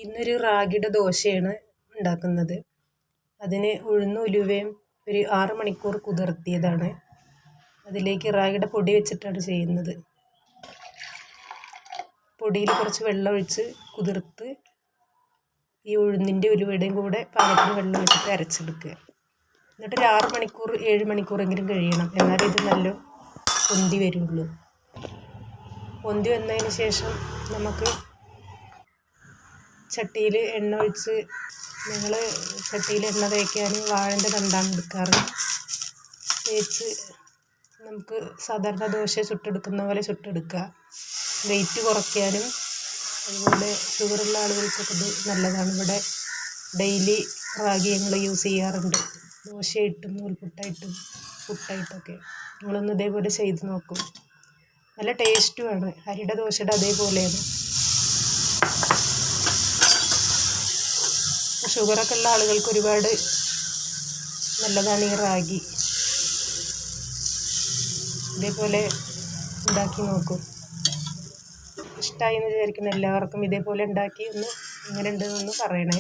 ഇന്നൊരു റാഗിയുടെ ദോശയാണ് ഉണ്ടാക്കുന്നത്. അതിന് ഉഴുന്നും ഉലുവയും ഒരു 6 മണിക്കൂർ കുതിർത്തിയതാണ്. അതിലേക്ക് റാഗിയുടെ പൊടി വെച്ചിട്ടാണ് ചെയ്യുന്നത്. പൊടിയിൽ കുറച്ച് വെള്ളം ഒഴിച്ച് കുതിർത്ത് ഈ ഉഴുന്നിൻ്റെ ഉലുവയുടെയും കൂടെ പാകത്തിന് വെള്ളം ഒഴിച്ചിട്ട് അരച്ചെടുക്കുക. എന്നിട്ട് ഒരു 6 മണിക്കൂർ 7 മണിക്കൂറെങ്കിലും കഴിയണം, എന്നാലേ ഇത് നല്ല പൊന്തി വരുള്ളൂ. പൊന്തി വന്നതിന് ശേഷം നമുക്ക് ചട്ടിയിൽ എണ്ണ ഒഴിച്ച്, ഞങ്ങൾ ചട്ടിയിൽ എണ്ണ തേക്കാൻ വാഴൻ്റെ തണ്ടാണ് എടുക്കാറ്. തേച്ച് നമുക്ക് സാധാരണ ദോശ ചുട്ടെടുക്കുന്ന പോലെ ചുട്ടെടുക്കുക. വെയിറ്റ് കുറയ്ക്കാനും അതുപോലെ ഷുഗറുള്ള ആളുകൾക്കൊക്കെ ഇത് നല്ലതാണ്. ഇവിടെ ഡെയിലി റാഗി ഞങ്ങൾ യൂസ് ചെയ്യാറുണ്ട്, ദോശയായിട്ടും നൂൽപുട്ടായിട്ടും പുട്ടായിട്ടൊക്കെ. നിങ്ങളൊന്ന് ഇതേപോലെ ചെയ്ത് നോക്കും, നല്ല ടേസ്റ്റുമാണ്. അരിയുടെ ദോശയുടെ അതേപോലെയാണ്. ഷുഗറൊക്കെ ഉള്ള ആളുകൾക്ക് ഒരുപാട് നല്ലതാണ് ഈ റാഗി. ഇതേപോലെ ഉണ്ടാക്കി നോക്കും. ഇഷ്ടമായി എന്ന് വിചാരിക്കുന്ന എല്ലാവർക്കും ഇതേപോലെ ഉണ്ടാക്കി ഒന്ന് എങ്ങനെ ഉണ്ടെന്നൊന്ന് പറയണേ.